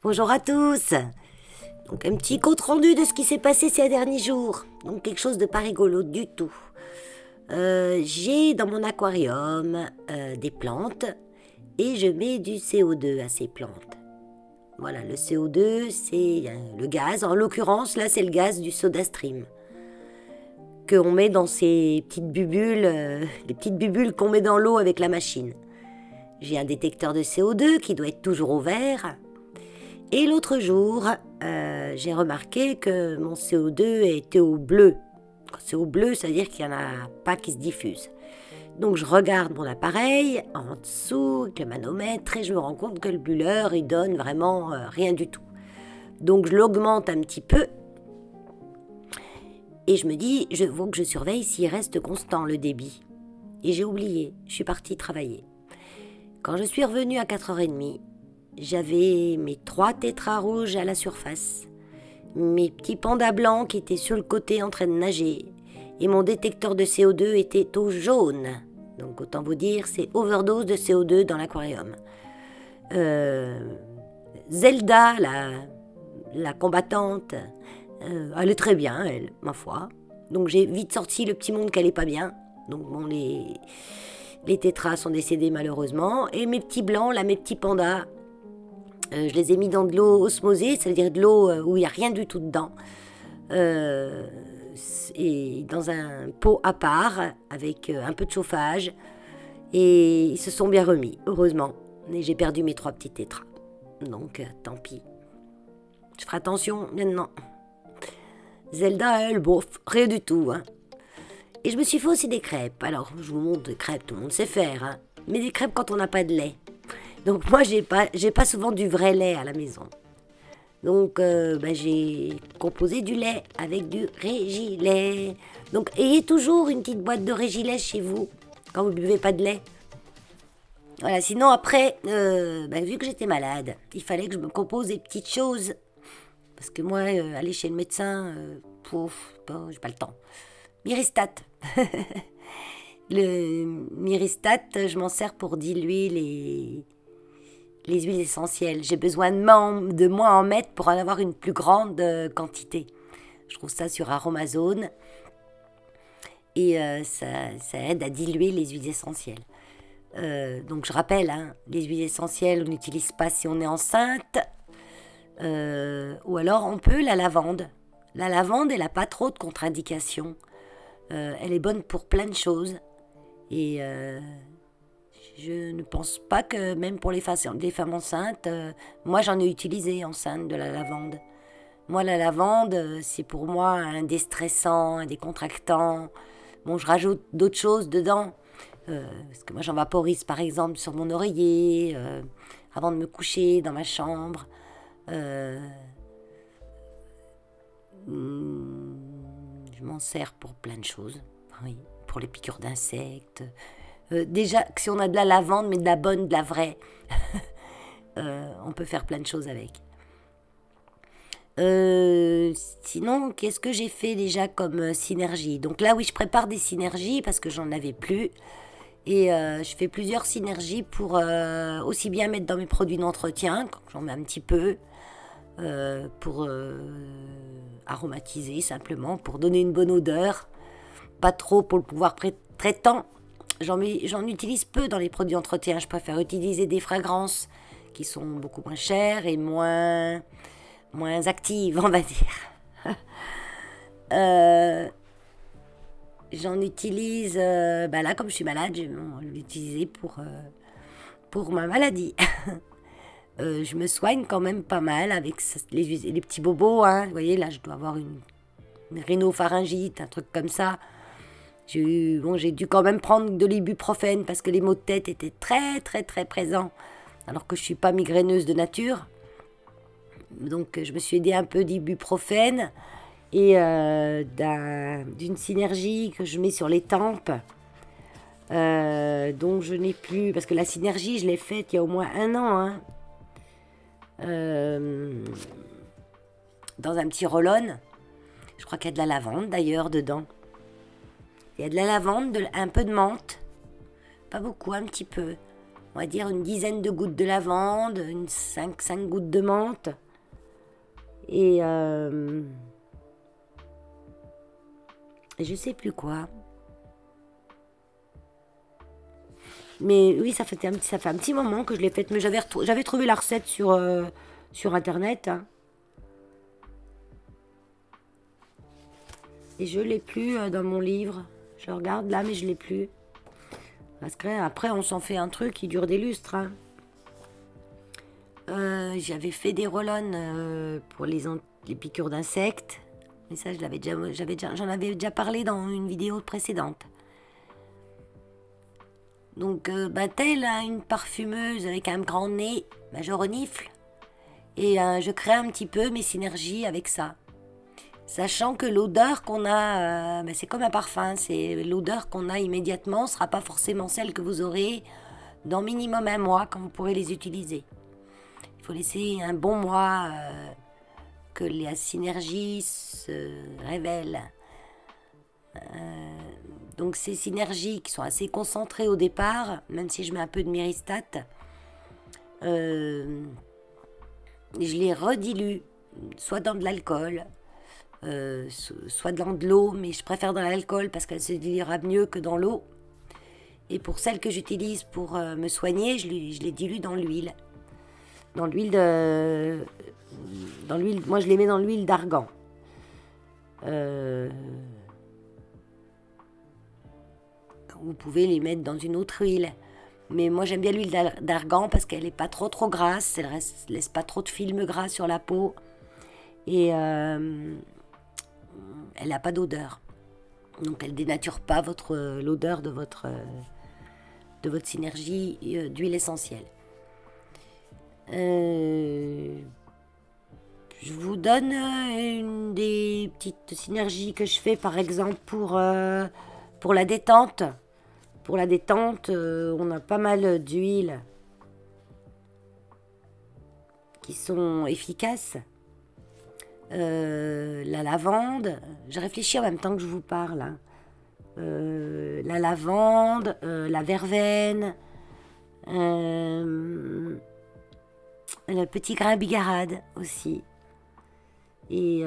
Bonjour à tous. Donc un petit compte rendu de ce qui s'est passé ces derniers jours. Donc quelque chose de pas rigolo du tout. J'ai dans mon aquarium des plantes et je mets du CO2 à ces plantes. Voilà, le CO2 c'est le gaz. En l'occurrence là c'est le gaz du SodaStream qu'on met dans ces petites bubules, les petites bubules qu'on met dans l'eau avec la machine. J'ai un détecteur de CO2 qui doit être toujours au vert. Et l'autre jour, j'ai remarqué que mon CO2 était au bleu. Quand c'est au bleu, ça veut dire qu'il n'y en a pas qui se diffusent. Donc je regarde mon appareil en dessous avec le manomètre et je me rends compte que le bulleur, il donne vraiment rien du tout. Donc je l'augmente un petit peu et je me dis, il faut que je surveille s'il reste constant le débit. Et j'ai oublié, je suis partie travailler. Quand je suis revenue à 4h30, j'avais mes 3 tétras rouges à la surface, mes petits pandas blancs qui étaient sur le côté en train de nager, et mon détecteur de CO2 était au jaune. Donc autant vous dire, c'est overdose de CO2 dans l'aquarium. Zelda, la combattante, elle est très bien, elle, ma foi. Donc j'ai vite sorti le petit monde qu'elle est pas bien. Donc bon, les tétras sont décédés malheureusement. Et mes petits blancs, là, mes petits pandas, je les ai mis dans de l'eau osmosée, ça veut dire de l'eau où il n'y a rien du tout dedans. Et dans un pot à part, avec un peu de chauffage. Et ils se sont bien remis, heureusement. Et j'ai perdu mes 3 petits tétras. Donc, tant pis. Je ferai attention maintenant. Zelda, elle, bof, rien du tout. Hein. Et je me suis fait aussi des crêpes. Alors, je vous montre des crêpes, tout le monde sait faire. Hein. Mais des crêpes quand on n'a pas de lait. Donc moi, j'ai pas souvent du vrai lait à la maison. Donc j'ai composé du lait avec du Régilait. Donc ayez toujours une petite boîte de Régilait chez vous quand vous ne buvez pas de lait. Voilà, sinon après, vu que j'étais malade, il fallait que je me compose des petites choses. Parce que moi, aller chez le médecin, j'ai pas le temps. Myristat. Le Myristat, je m'en sers pour diluer les huiles essentielles. J'ai besoin de moins en mettre pour en avoir une plus grande quantité. Je trouve ça sur Aromazone. Et ça aide à diluer les huiles essentielles. Donc je rappelle, hein, les huiles essentielles, on n'utilise pas si on est enceinte. Ou alors on peut la lavande. La lavande, elle n'a pas trop de contre-indications. Elle est bonne pour plein de choses. Et je ne pense pas que même pour les femmes enceintes, moi j'en ai utilisé enceinte de la lavande. Moi la lavande, c'est pour moi un déstressant, un décontractant. Bon, je rajoute d'autres choses dedans. Parce que moi j'en vaporise par exemple sur mon oreiller, avant de me coucher dans ma chambre. Je m'en sers pour plein de choses. Oui, pour les piqûres d'insectes. Déjà, si on a de la lavande, mais de la bonne, de la vraie, on peut faire plein de choses avec. Sinon, qu'est-ce que j'ai fait déjà comme synergie? Donc là, oui, je prépare des synergies parce que j'en avais plus. Et je fais plusieurs synergies pour aussi bien mettre dans mes produits d'entretien, quand j'en mets un petit peu, pour aromatiser simplement, pour donner une bonne odeur. Pas trop pour le pouvoir traitant. J'en utilise peu dans les produits d'entretien. Je préfère utiliser des fragrances qui sont beaucoup moins chères et moins actives, on va dire. J'en utilise, là comme je suis malade, je vais l'utiliser pour ma maladie. Je me soigne quand même pas mal avec les petits bobos. Hein. Vous voyez, là, je dois avoir une rhinopharyngite, un truc comme ça. J'ai dû quand même prendre de l'ibuprofène parce que les maux de tête étaient très très très présents alors que je ne suis pas migraineuse de nature. Donc je me suis aidée un peu d'ibuprofène et d'une synergie que je mets sur les tempes. Donc je n'ai plus, parce que la synergie je l'ai faite il y a au moins 1 an. Hein. Dans un petit roll-on. Je crois qu'il y a de la lavande d'ailleurs dedans. Il y a de la lavande, un peu de menthe. Pas beaucoup, un petit peu. on va dire une dizaine de gouttes de lavande, 5 gouttes de menthe. Et je sais plus quoi. Mais oui, ça fait un petit moment que je l'ai faite. Mais j'avais trouvé la recette sur Internet. Hein. Et je ne l'ai plus dans mon livre. Je regarde là, mais je ne l'ai plus. Parce qu'après, on s'en fait un truc qui dure des lustres. Hein. J'avais fait des roll-on pour les piqûres d'insectes. Mais ça, j'en avais déjà parlé dans une vidéo précédente. Donc, telle une parfumeuse avec un grand nez, je renifle. Et je crée un petit peu mes synergies avec ça. Sachant que l'odeur qu'on a, c'est comme un parfum, c'est l'odeur qu'on a immédiatement ne sera pas forcément celle que vous aurez dans minimum un mois quand vous pourrez les utiliser. Il faut laisser un bon mois que la synergie se révèle. Donc ces synergies qui sont assez concentrées au départ, même si je mets un peu de myristate, je les redilue, soit dans de l'alcool, soit dans de l'eau, mais je préfère dans l'alcool parce qu'elle se diluera mieux que dans l'eau. Et pour celles que j'utilise pour me soigner, je les dilue dans l'huile. Moi je les mets dans l'huile d'argan. Vous pouvez les mettre dans une autre huile. Mais moi j'aime bien l'huile d'argan parce qu'elle n'est pas trop grasse, elle laisse pas trop de films gras sur la peau. Et elle n'a pas d'odeur. Donc elle ne dénature pas l'odeur de votre synergie d'huile essentielle. Je vous donne une des petites synergies que je fais par exemple pour la détente. Pour la détente, on a pas mal d'huiles qui sont efficaces. La lavande, je réfléchis en même temps que je vous parle. Hein. La lavande, la verveine, le petit grain bigarade aussi. Et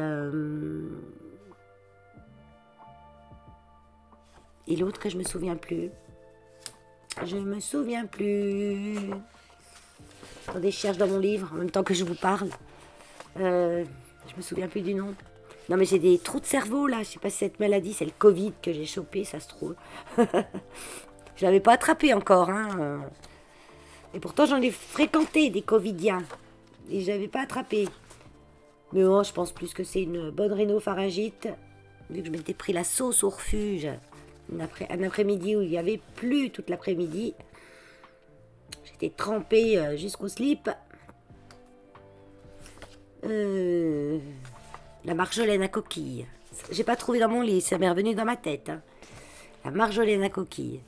l'autre que je me souviens plus. Je me souviens plus. Attendez, je cherche dans mon livre en même temps que je vous parle. Je me souviens plus du nom. Non mais j'ai des trous de cerveau là. Je sais pas si cette maladie, c'est le Covid que j'ai chopé, ça se trouve. Je l'avais pas attrapé encore. Hein. Et pourtant j'en ai fréquenté des Covidiens. Et je l'avais pas attrapé. Mais bon, je pense plus que c'est une bonne rhinopharyngite. Vu que je m'étais pris la sauce au refuge. Un après-midi où il n'y avait plus toute l'après-midi. J'étais trempée jusqu'au slip. La marjolaine à coquille. J'ai pas trouvé dans mon lit, ça m'est revenu dans ma tête. Hein. La marjolaine à coquille.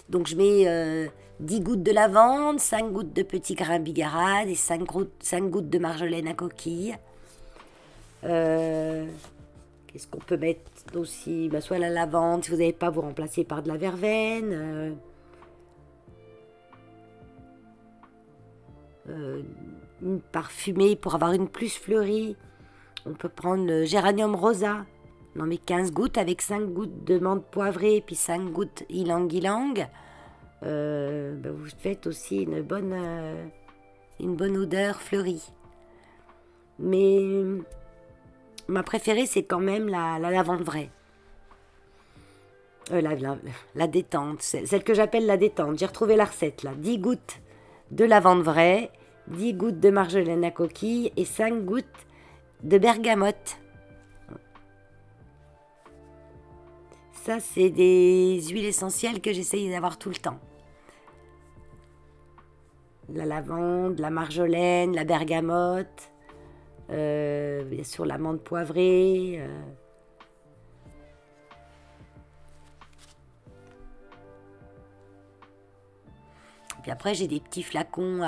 Donc je mets 10 gouttes de lavande, 5 gouttes de petits grains bigarade et 5 gouttes de marjolaine à coquille. Qu'est-ce qu'on peut mettre aussi, soit la lavande, si vous n'avez pas, vous remplacez par de la verveine. Une parfumée pour avoir une plus fleurie. On peut prendre le géranium rosa. On en met 15 gouttes avec 5 gouttes de menthe poivrée et puis 5 gouttes ylang-ylang. Vous faites aussi une bonne odeur fleurie. Mais ma préférée, c'est quand même la lavande vraie. La détente, celle que j'appelle la détente. J'ai retrouvé la recette là. 10 gouttes de lavande vraie, 10 gouttes de marjolaine à coquille et 5 gouttes de bergamote. Ça, c'est des huiles essentielles que j'essaye d'avoir tout le temps. La lavande, la marjolaine, la bergamote, bien sûr la menthe poivrée. Puis après, j'ai des petits flacons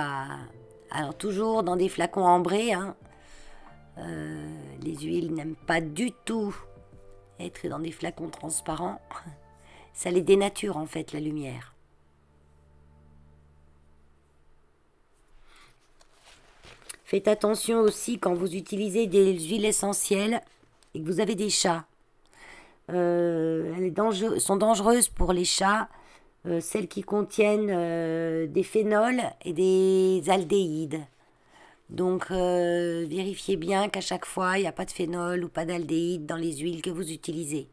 alors toujours dans des flacons ambrés. Hein. Les huiles n'aiment pas du tout être dans des flacons transparents. Ça les dénature en fait, la lumière. Faites attention aussi quand vous utilisez des huiles essentielles et que vous avez des chats. Elles sont dangereuses pour les chats, celles qui contiennent des phénols et des aldéhydes. Donc vérifiez bien qu'à chaque fois, il n'y a pas de phénol ou pas d'aldéhyde dans les huiles que vous utilisez.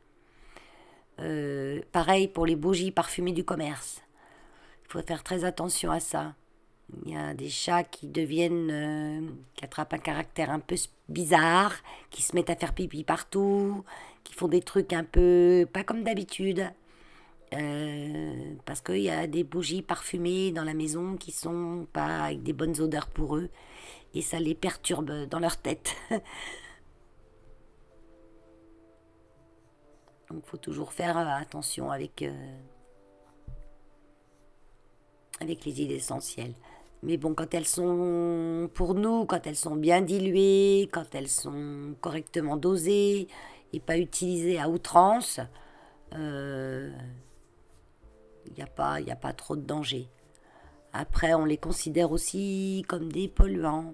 Pareil pour les bougies parfumées du commerce. Il faut faire très attention à ça. Il y a des chats qui attrapent un caractère un peu bizarre, qui se mettent à faire pipi partout, qui font des trucs un peu pas comme d'habitude. Parce qu'il y a des bougies parfumées dans la maison qui sont pas avec des bonnes odeurs pour eux. Et ça les perturbe dans leur tête. Donc il faut toujours faire attention avec les huiles essentielles. Mais bon, quand elles sont pour nous, quand elles sont bien diluées, quand elles sont correctement dosées et pas utilisées à outrance, il n'y a pas trop de danger. Après, on les considère aussi comme des polluants.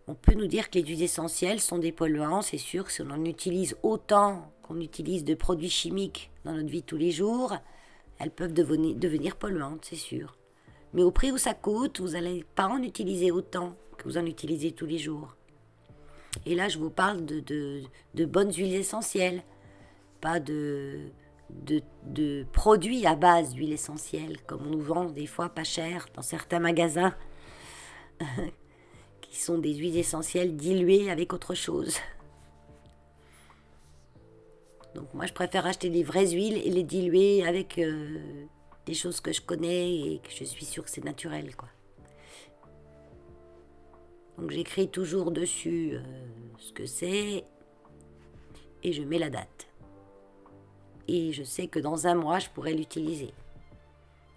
On peut nous dire que les huiles essentielles sont des polluants, c'est sûr que si on en utilise autant qu'on utilise de produits chimiques dans notre vie tous les jours, elles peuvent devenir polluantes, c'est sûr. Mais au prix où ça coûte, vous n'allez pas en utiliser autant que vous en utilisez tous les jours. Et là, je vous parle de bonnes huiles essentielles, pas de produits à base d'huile essentielle, comme on nous vend des fois pas cher dans certains magasins, qui sont des huiles essentielles diluées avec autre chose. Donc moi, je préfère acheter des vraies huiles et les diluer avec des choses que je connais et que je suis sûre que c'est naturel, quoi. Donc j'écris toujours dessus ce que c'est et je mets la date. Et je sais que dans un mois, je pourrais l'utiliser.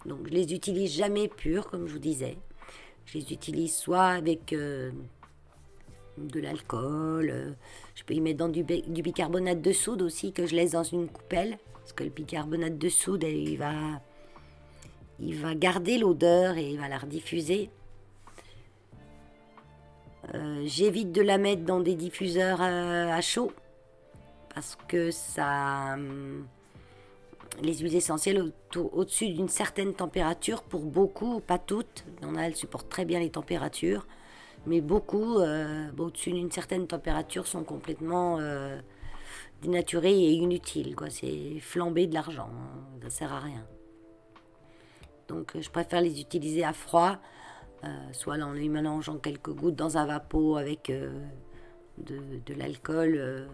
Donc je les utilise jamais purs, comme je vous disais. Je les utilise soit avec de l'alcool, je peux y mettre dans du bicarbonate de soude aussi, que je laisse dans une coupelle, parce que le bicarbonate de soude, il va garder l'odeur et il va la rediffuser. J'évite de la mettre dans des diffuseurs à chaud, parce que ça... les huiles essentielles au-dessus d'une certaine température, pour beaucoup, pas toutes, il y en a, elles supportent très bien les températures, mais beaucoup, au-dessus d'une certaine température, sont complètement dénaturées et inutiles, quoi. C'est flamber de l'argent, hein, ça ne sert à rien. Donc je préfère les utiliser à froid, soit en les mélangeant quelques gouttes dans un vapeau avec de l'alcool.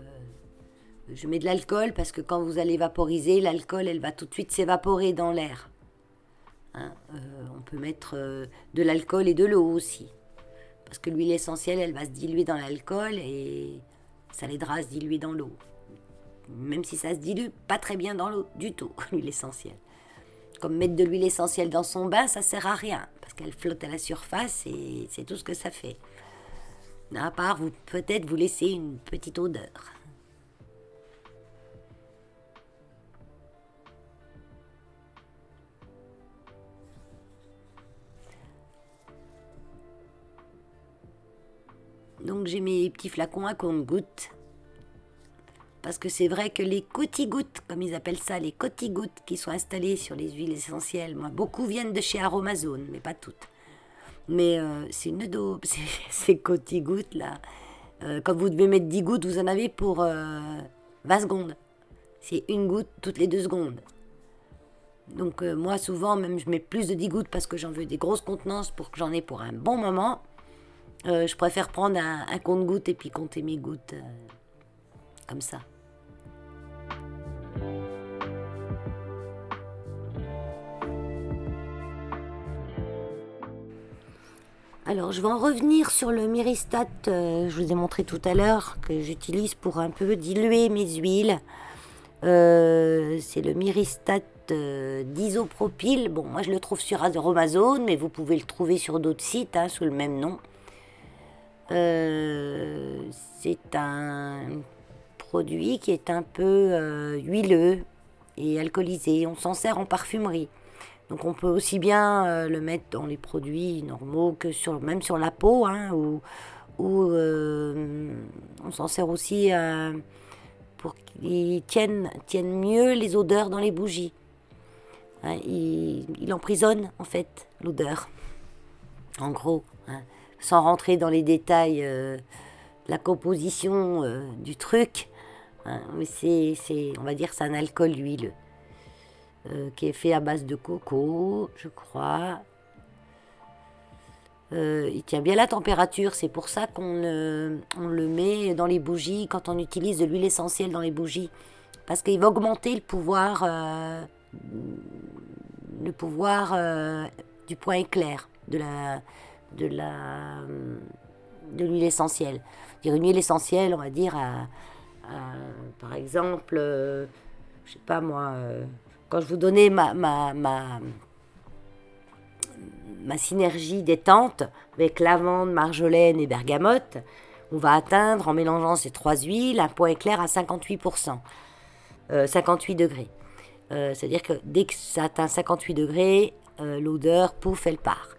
Je mets de l'alcool parce que quand vous allez vaporiser, l'alcool, elle va tout de suite s'évaporer dans l'air. Hein, on peut mettre de l'alcool et de l'eau aussi. Parce que l'huile essentielle, elle va se diluer dans l'alcool et ça l'aidera à se diluer dans l'eau. Même si ça se dilue pas très bien dans l'eau du tout, l'huile essentielle. Comme mettre de l'huile essentielle dans son bain, ça sert à rien. Parce qu'elle flotte à la surface et c'est tout ce que ça fait. À part, peut-être vous laisser une petite odeur. Donc j'ai mes petits flacons à compte-gouttes. Parce que c'est vrai que les cotigouttes, comme ils appellent ça, les cotigouttes qui sont installées sur les huiles essentielles, moi, beaucoup viennent de chez Aromazone, mais pas toutes. Mais c'est une daube, ces cotigouttes là. Quand vous devez mettre 10 gouttes, vous en avez pour 20 secondes. C'est une goutte toutes les 2 secondes. Donc moi souvent, même je mets plus de 10 gouttes parce que j'en veux des grosses contenances pour que j'en ai pour un bon moment. Je préfère prendre un compte-gouttes et puis compter mes gouttes comme ça. Alors, je vais en revenir sur le myristate, je vous ai montré tout à l'heure, que j'utilise pour un peu diluer mes huiles. C'est le myristate d'isopropyl. Bon, moi je le trouve sur Aromazone, mais vous pouvez le trouver sur d'autres sites sous le même nom. C'est un produit qui est un peu huileux et alcoolisé. On s'en sert en parfumerie. Donc on peut aussi bien le mettre dans les produits normaux que même sur la peau, hein, ou on s'en sert aussi pour qu'ils tiennent mieux les odeurs dans les bougies. Hein, il emprisonne en fait l'odeur, en gros, hein, sans rentrer dans les détails la composition du truc. Hein, mais on va dire, c'est un alcool huileux qui est fait à base de coco, je crois. Il tient bien la température, c'est pour ça on le met dans les bougies quand on utilise de l'huile essentielle dans les bougies, parce qu'il va augmenter le pouvoir du point éclair de l'huile essentielle. Une huile essentielle, on va dire, par exemple, je sais pas moi, quand je vous donnais ma synergie détente avec lavande, marjolaine et bergamote, on va atteindre, en mélangeant ces 3 huiles, un point éclair à 58%, 58 degrés. C'est-à-dire que dès que ça atteint 58 degrés, l'odeur, pouf, elle part.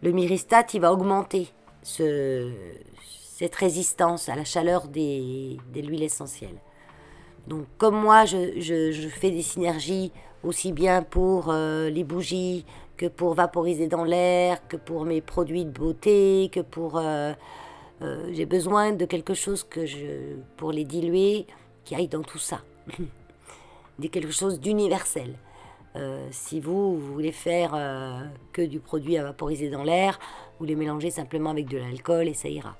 Le myristate, il va augmenter cette résistance à la chaleur de l'huile essentielle. Donc comme moi, je fais des synergies aussi bien pour les bougies que pour vaporiser dans l'air, que pour mes produits de beauté, que pour... j'ai besoin de quelque chose pour les diluer, qui aille dans tout ça. De quelque chose d'universel. Si vous voulez faire que du produit à vaporiser dans l'air, vous les mélangez simplement avec de l'alcool et ça ira.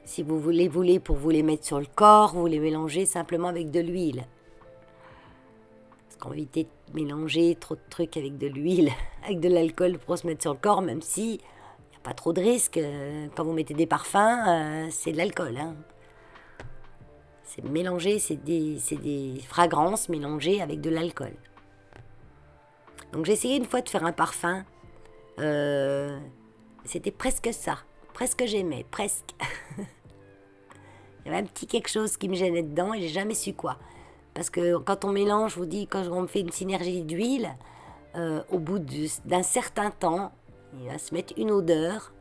Si vous voulez pour vous les mettre sur le corps, vous les mélangez simplement avec de l'huile. Parce qu'on va éviter de mélanger trop de trucs avec de l'huile, avec de l'alcool pour se mettre sur le corps, même si il n'y a pas trop de risques. Quand vous mettez des parfums, c'est de l'alcool. Hein. C'est mélangé, c'est des fragrances mélangées avec de l'alcool. Donc j'ai essayé une fois de faire un parfum. C'était presque ça. Presque j'aimais, presque. Il y avait un petit quelque chose qui me gênait dedans et j'ai jamais su quoi. Parce que quand on mélange, je vous dis, quand on fait une synergie d'huile, au bout d'un certain temps, il va se mettre une odeur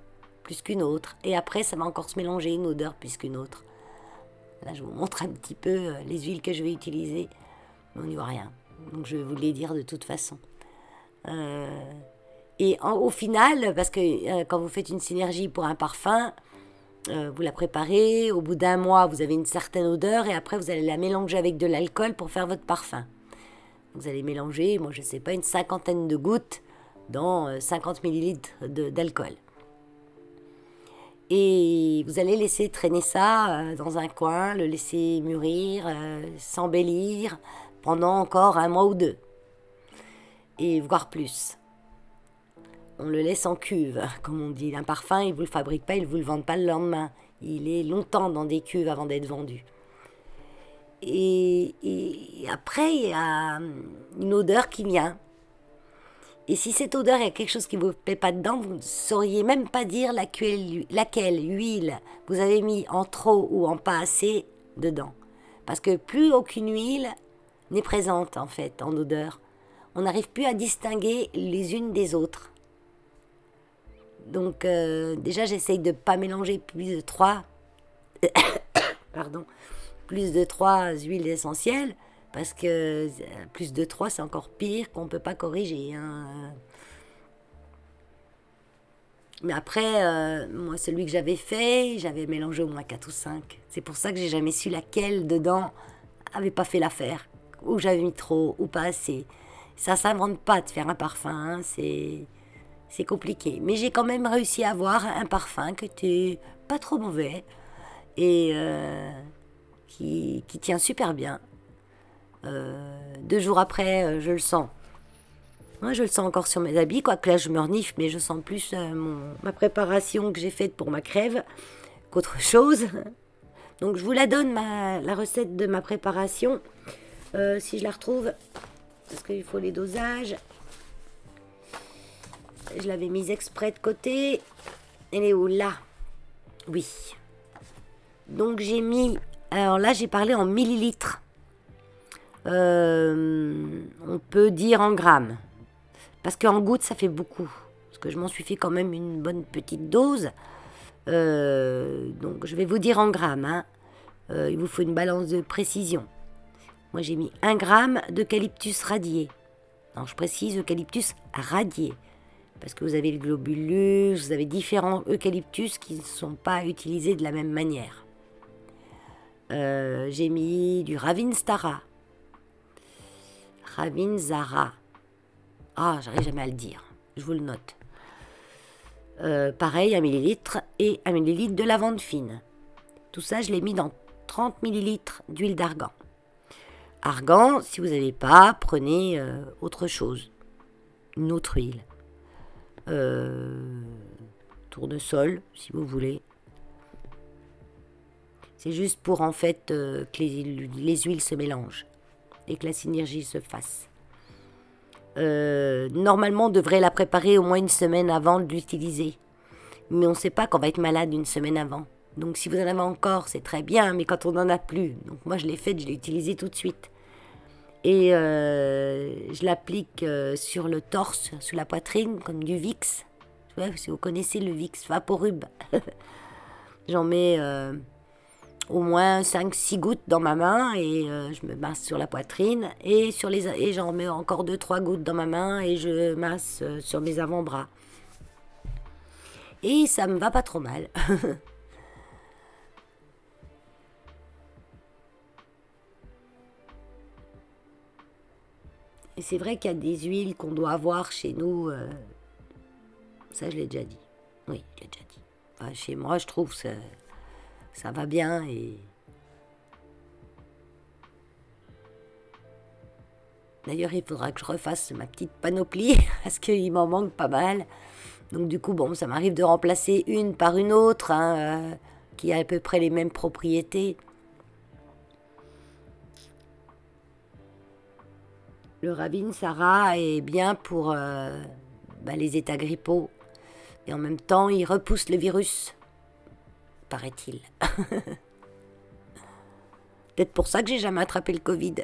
plus qu'une autre. Et après, ça va encore se mélanger une odeur plus qu'une autre. Là, je vous montre un petit peu les huiles que je vais utiliser. Mais on n'y voit rien. Donc, je vais vous les dire de toute façon. Au final, parce que quand vous faites une synergie pour un parfum, vous la préparez, au bout d'un mois, vous avez une certaine odeur et après, vous allez la mélanger avec de l'alcool pour faire votre parfum. Vous allez mélanger, moi je ne sais pas, une 50aine de gouttes dans 50 millilitres d'alcool. Et vous allez laisser traîner ça dans un coin, le laisser mûrir, s'embellir pendant encore 1 mois ou 2. Et voire plus. On le laisse en cuve, comme on dit. Un parfum, ils ne vous le fabriquent pas, ils ne vous le vendent pas le lendemain. Il est longtemps dans des cuves avant d'être vendu. Et après, il y a une odeur qui vient. Et si cette odeur, il y a quelque chose qui ne vous plaît pas dedans, vous ne sauriez même pas dire laquelle huile vous avez mis en trop ou en pas assez dedans. Parce que plus aucune huile n'est présente, en fait, en odeur. On n'arrive plus à distinguer les unes des autres. Donc, déjà, j'essaye de ne pas mélanger plus de 3 huiles essentielles. Parce que plus de 3, c'est encore pire, qu'on ne peut pas corriger. Hein. Mais après, moi, celui que j'avais fait, j'avais mélangé au moins 4 ou 5. C'est pour ça que j'ai jamais su laquelle dedans avait pas fait l'affaire. Ou j'avais mis trop, ou pas assez. Ça s'invente pas de faire un parfum, hein. C'est compliqué. Mais j'ai quand même réussi à avoir un parfum qui était pas trop mauvais. Et qui tient super bien. 2 jours après, je le sens. Moi, je le sens encore sur mes habits, quoique là, je me renifle, mais je sens plus ma préparation que j'ai faite pour ma crève qu'autre chose. Donc, je vous la donne, la recette de ma préparation, si je la retrouve, parce qu'il faut les dosages. Je l'avais mise exprès de côté. Elle est où? Là. Oui. Donc, j'ai mis... Alors là, j'ai parlé en millilitres. On peut dire en grammes. Parce qu'en gouttes, ça fait beaucoup. Parce que je m'en suis fait quand même une bonne petite dose. Donc je vais vous dire en grammes. Hein. Il vous faut une balance de précision. Moi j'ai mis 1 gramme d'eucalyptus radié. Non, je précise eucalyptus radié. Parce que vous avez le globulus, vous avez différents eucalyptus qui ne sont pas utilisés de la même manière. J'ai mis du Ravinstara. Ravinzara. Ah, j'arrive jamais à le dire. Je vous le note. Pareil, 1 millilitre et 1 millilitre de lavande fine. Tout ça, je l'ai mis dans 30 millilitres d'huile d'argan. Argan, si vous n'avez pas, prenez autre chose. Une autre huile. Tournesol, si vous voulez. C'est juste pour en fait que les huiles se mélangent et que la synergie se fasse. Normalement, on devrait la préparer au moins une semaine avant de l'utiliser. Mais on ne sait pas qu'on va être malade une semaine avant. Donc si vous en avez encore, c'est très bien, mais quand on n'en a plus. Donc moi, je l'ai faite, je l'ai utilisée tout de suite. Et je l'applique sur le torse, sur la poitrine, comme du Vicks. Ouais, si vous connaissez le Vicks Vaporub. J'en mets au moins 5-6 gouttes dans ma main et je me masse sur la poitrine. Et j'en mets encore 2-3 gouttes dans ma main et je masse sur mes avant-bras. Et ça me va pas trop mal. Et c'est vrai qu'il y a des huiles qu'on doit avoir chez nous. Ça, je l'ai déjà dit. Oui, je l'ai déjà dit. Enfin, chez moi, je trouve que ça va bien. Et d'ailleurs, il faudra que je refasse ma petite panoplie parce qu'il m'en manque pas mal. Donc du coup, bon, ça m'arrive de remplacer une par une autre hein, qui a à peu près les mêmes propriétés. Le Ravintsara est bien pour les états grippaux. Et en même temps, il repousse le virus, paraît-il. Peut-être pour ça que j'ai jamais attrapé le Covid.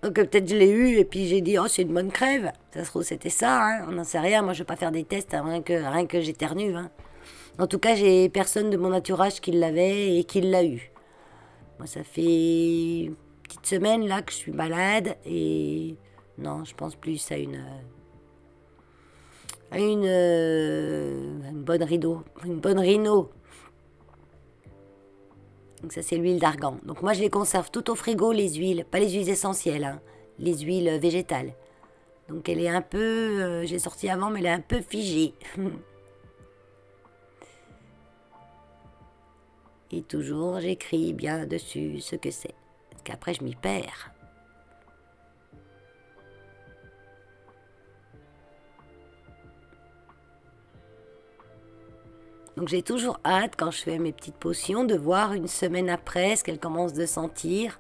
Donc peut-être je l'ai eu et puis j'ai dit, oh c'est une bonne crève. Ça se trouve c'était ça, hein. On n'en sait rien. Moi je ne vais pas faire des tests hein, rien que j'éternue. Hein. En tout cas, j'ai personne de mon entourage qui l'avait et qui l'a eu. Moi ça fait petite semaine là que je suis malade et non, je pense plus à une bonne une bonne rhino. Donc ça c'est l'huile d'argan. Donc moi je les conserve tout au frigo les huiles, pas les huiles essentielles, hein, les huiles végétales. Donc elle est un peu, j'ai sorti avant mais elle est un peu figée. Et toujours j'écris bien dessus ce que c'est. Parce qu'après je m'y perds. Donc j'ai toujours hâte quand je fais mes petites potions de voir une semaine après ce qu'elles commencent de sentir.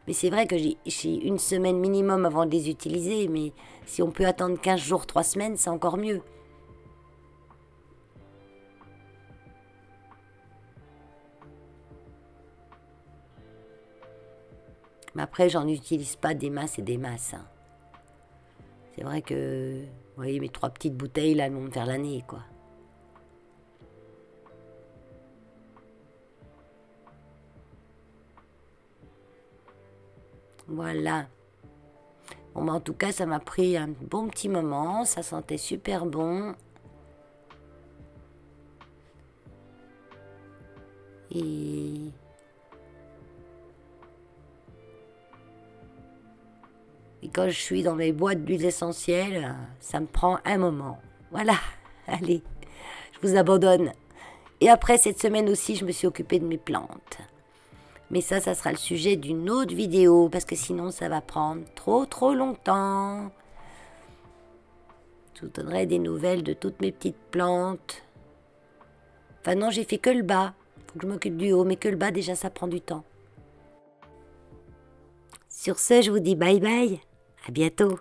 Mais c'est vrai que j'ai une semaine minimum avant de les utiliser. Mais si on peut attendre 15 jours, 3 semaines, c'est encore mieux. Mais après, j'en utilise pas des masses et des masses. Hein. C'est vrai que, vous voyez, mes 3 petites bouteilles, là, elles vont me faire l'année, quoi. Voilà. Bon, bah, en tout cas, ça m'a pris un bon petit moment. Ça sentait super bon. Et quand je suis dans mes boîtes d'huile essentielle, ça me prend un moment. Voilà. Allez, je vous abandonne. Et après, cette semaine aussi, je me suis occupée de mes plantes. Mais ça sera le sujet d'une autre vidéo, parce que sinon, ça va prendre trop longtemps. Je vous donnerai des nouvelles de toutes mes petites plantes. Enfin non, j'ai fait que le bas. Faut que je m'occupe du haut, mais que le bas, déjà, ça prend du temps. Sur ce, je vous dis bye bye. À bientôt.